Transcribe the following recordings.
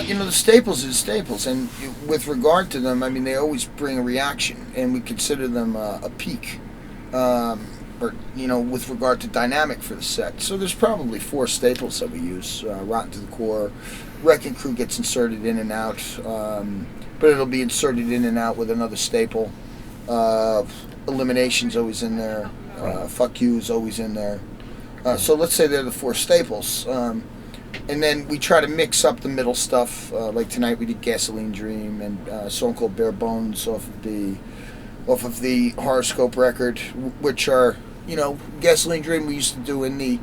Well, the staples is staples, and with regard to them, I mean, they always bring a reaction, and we consider them a peak, or with regard to dynamic for the set. So there's probably 4 staples that we use: Rotten to the Core, Wrecking Crew gets inserted in and out, but it'll be inserted in and out with another staple. Elimination's always in there. Fuck You is always in there. So let's say they're the 4 staples. And then we try to mix up the middle stuff. Like tonight we did Gasoline Dream and a song called Bare Bones off of the Horoscope record, which are, Gasoline Dream we used to do in the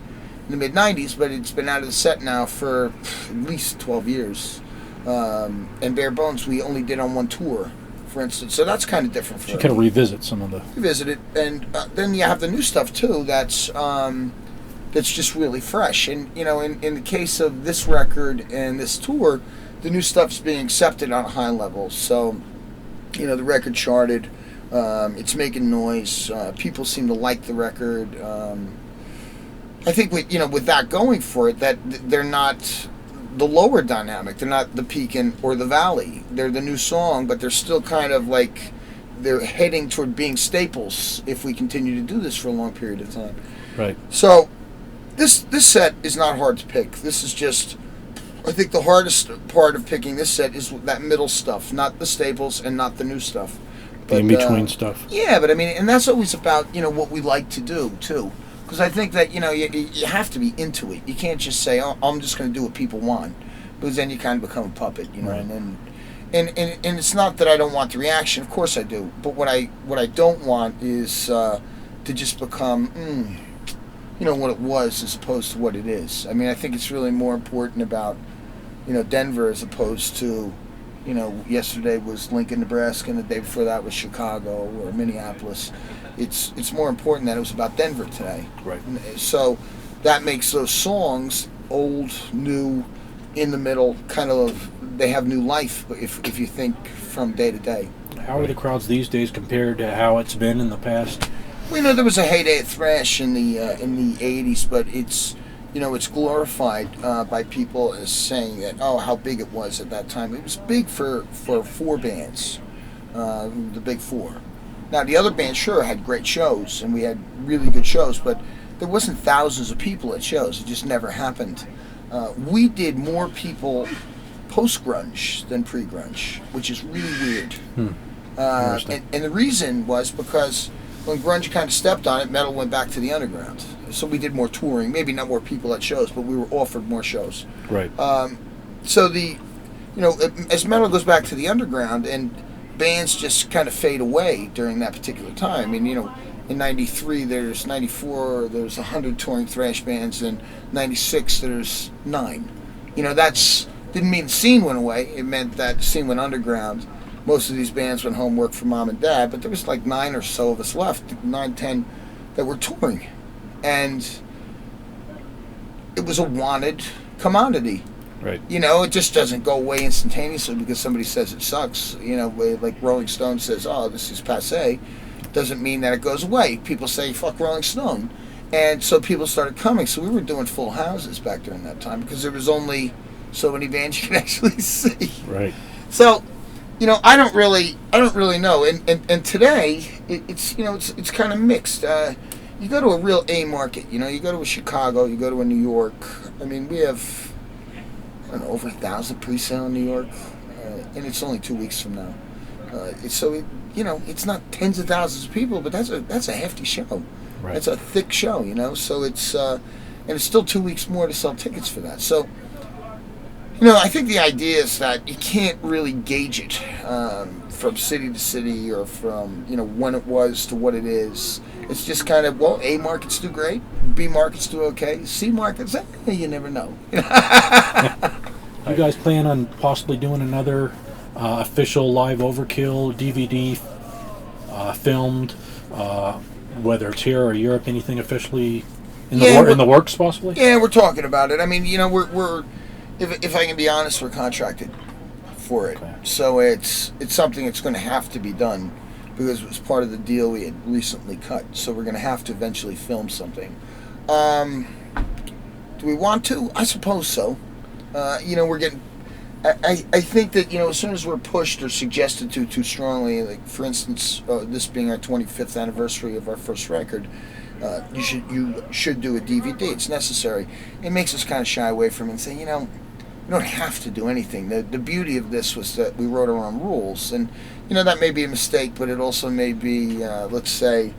mid-90s, but it's been out of the set now for at least 12 years. And Bare Bones we only did on one tour, for instance. So that's kind of different for us. You kind of revisit some of the... Revisit it. And then you have the new stuff, too, that's just really fresh. And, in the case of this record and this tour, the new stuff's being accepted on a high level. So, the record charted. It's making noise. People seem to like the record. I think with that going for it, that they're not the lower dynamic. They're not the peak or the valley. They're the new song, but they're still kind of like they're heading toward being staples if we continue to do this for a long period of time. Right. So this set is not hard to pick. This is just, I think the hardest part of picking this set is that middle stuff, not the staples and not the new stuff. But, the in-between stuff. Yeah, but I mean, and that's always about, what we like to do, too. Because I think that, you have to be into it. You can't just say, oh, I'm just going to do what people want. Because then you kind of become a puppet, Right. And it's not that I don't want the reaction. Of course I do. But what I don't want is to just become, what it was as opposed to what it is. I mean, I think it's really more important about, Denver as opposed to, yesterday was Lincoln, Nebraska, and the day before that was Chicago or Minneapolis. It's more important that it was about Denver today. Right. So that makes those songs old, new, in the middle, kind of, they have new life if you think from day to day. How are the crowds these days compared to how it's been in the past? Well, there was a heyday of thrash in the 80s, but it's it's glorified by people as saying that, oh, how big it was at that time. It was big for 4 bands, the big 4. Now, the other bands, sure, had great shows, and we had really good shows, but there wasn't thousands of people at shows. It just never happened. We did more people post-grunge than pre-grunge, which is really weird. And the reason was because when grunge kind of stepped on it, metal went back to the underground. So we did more touring, maybe not more people at shows, but we were offered more shows. Right. So as metal goes back to the underground and bands just kind of fade away during that particular time. I mean, in 93, there's 94, there's 100 touring thrash bands, and 96, there's 9. Didn't mean the scene went away. It meant that the scene went underground. Most of these bands went home, worked for mom and dad, but there was like 9 or so of us left, 9, 10, that were touring. And it was a wanted commodity. Right. It just doesn't go away instantaneously because somebody says it sucks. Like Rolling Stone says, oh, this is passé. Doesn't mean that it goes away. People say, fuck Rolling Stone. And so people started coming. So we were doing full houses back during that time because there was only so many bands you could actually see. Right. So, I don't really know. And today, it's kind of mixed. You go to a real A market. You go to a Chicago, you go to a New York. I mean, we have, over 1,000 pre-sale in New York, and it's only 2 weeks from now. It's not tens of thousands of people, but that's a hefty show. Right. That's a thick show, So it's and it's still 2 weeks more to sell tickets for that. So, I think the idea is that you can't really gauge it from city to city or from when it was to what it is. It's just kind of, well, A markets do great, B markets do okay, C markets, you never know. You guys plan on possibly doing another official live Overkill DVD filmed, whether it's here or Europe? Anything officially in the works, possibly? Yeah, we're talking about it. I mean, we're if I can be honest, we're contracted for it, okay. So it's something that's going to have to be done. Because it was part of the deal we had recently cut. So we're going to have to eventually film something. Do we want to? I suppose so. We're getting I think that, you know, as soon as we're pushed or suggested to too strongly, like for instance, this being our 25th anniversary of our first record, you should do a DVD. It's necessary. It makes us kind of shy away from it and say, you know, we don't have to do anything. The beauty of this was that we wrote our own rules, and you know that may be a mistake, but it also may be, let's say,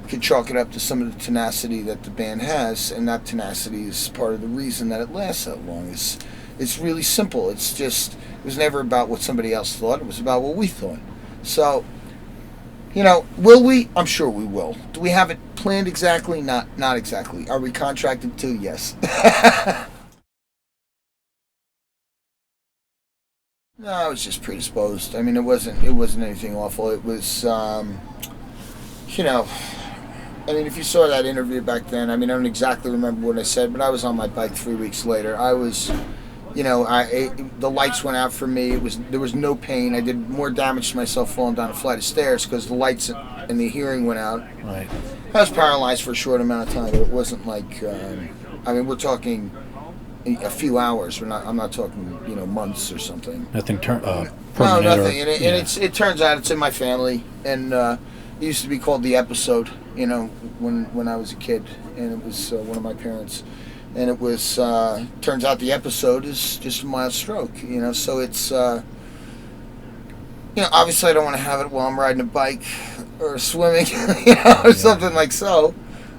could chalk it up to some of the tenacity that the band has, and that tenacity is part of the reason that it lasts so long. It's really simple. It's just, it was never about what somebody else thought. It was about what we thought. So, you know, will we? I'm sure we will. Do we have it planned exactly? Not exactly. Are we contracted to? Yes. No, I was just predisposed. I mean, it wasn't anything awful. It was, you know, I mean, if you saw that interview back then, I mean, I don't exactly remember what I said, but I was on my bike 3 weeks later. I was, you know, the lights went out for me. There was no pain. I did more damage to myself falling down a flight of stairs because the lights and the hearing went out. Right. I was paralyzed for a short amount of time. But it wasn't like, I mean, we're talking a few hours. I'm not talking, you know, months or something. Nothing permanent. No, nothing. Or, and it turns out it's in my family, and it used to be called The Episode. You know, when I was a kid, and it was one of my parents, and it was turns out the episode is just a mild stroke. You know, so it's you know, obviously I don't want to have it while I'm riding a bike or swimming, you know, or something like so.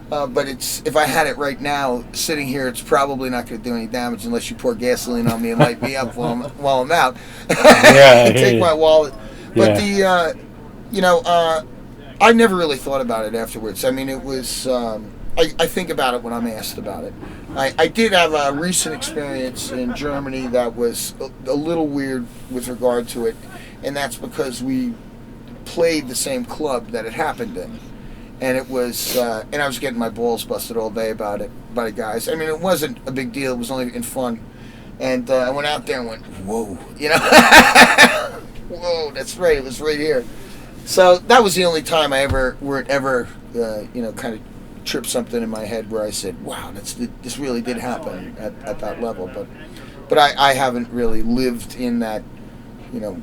But it's, if I had it right now, sitting here, it's probably not going to do any damage unless you pour gasoline on me and light me up while I'm out. Yeah, and take my wallet. But the, you know, I never really thought about it afterwards. I mean, it was, I think about it when I'm asked about it. I did have a recent experience in Germany that was a little weird with regard to it, and that's because we played the same club that it happened in. And it was, and I was getting my balls busted all day about it by the guys. I mean, it wasn't a big deal. It was only in fun. And I went out there and went, whoa, you know, whoa, that's right. It was right here. So that was the only time I ever, you know, kind of tripped something in my head where I said, wow, this really did happen at that level. But I haven't really lived in that, you know,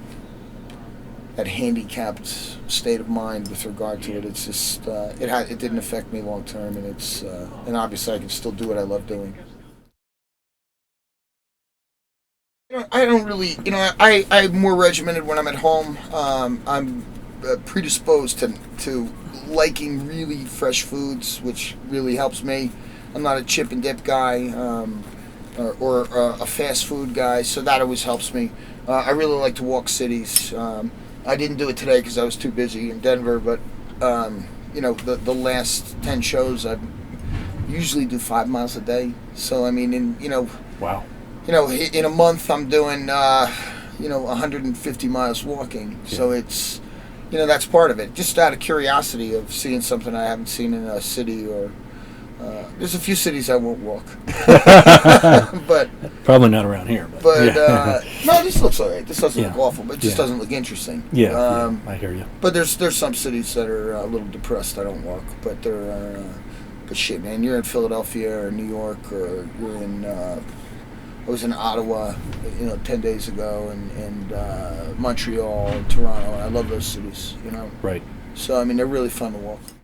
that handicapped state of mind with regard to it. It's just it didn't affect me long term, and it's and obviously I can still do what I love doing. You know, I don't really, you know, I'm more regimented when I'm at home. I'm predisposed to liking really fresh foods, which really helps me. I'm not a chip and dip guy, or a fast food guy, so that always helps me. I really like to walk cities. I didn't do it today because I was too busy in Denver, but you know, the last 10 shows I usually do 5 miles a day. So I mean, wow, you know, in a month I'm doing you know, 150 miles walking. Yeah. So it's, you know, that's part of it. Just out of curiosity of seeing something I haven't seen in a city, or there's a few cities I won't walk, but probably not around here. But no, this looks alright. This doesn't look awful, but it just doesn't look interesting. Yeah, I hear you. But there's some cities that are a little depressed. I don't walk, but there are. But shit, man, you're in Philadelphia or New York, or you're in. I was in Ottawa, you know, 10 days ago, and Montreal, and Toronto. I love those cities, you know. Right. So I mean, they're really fun to walk.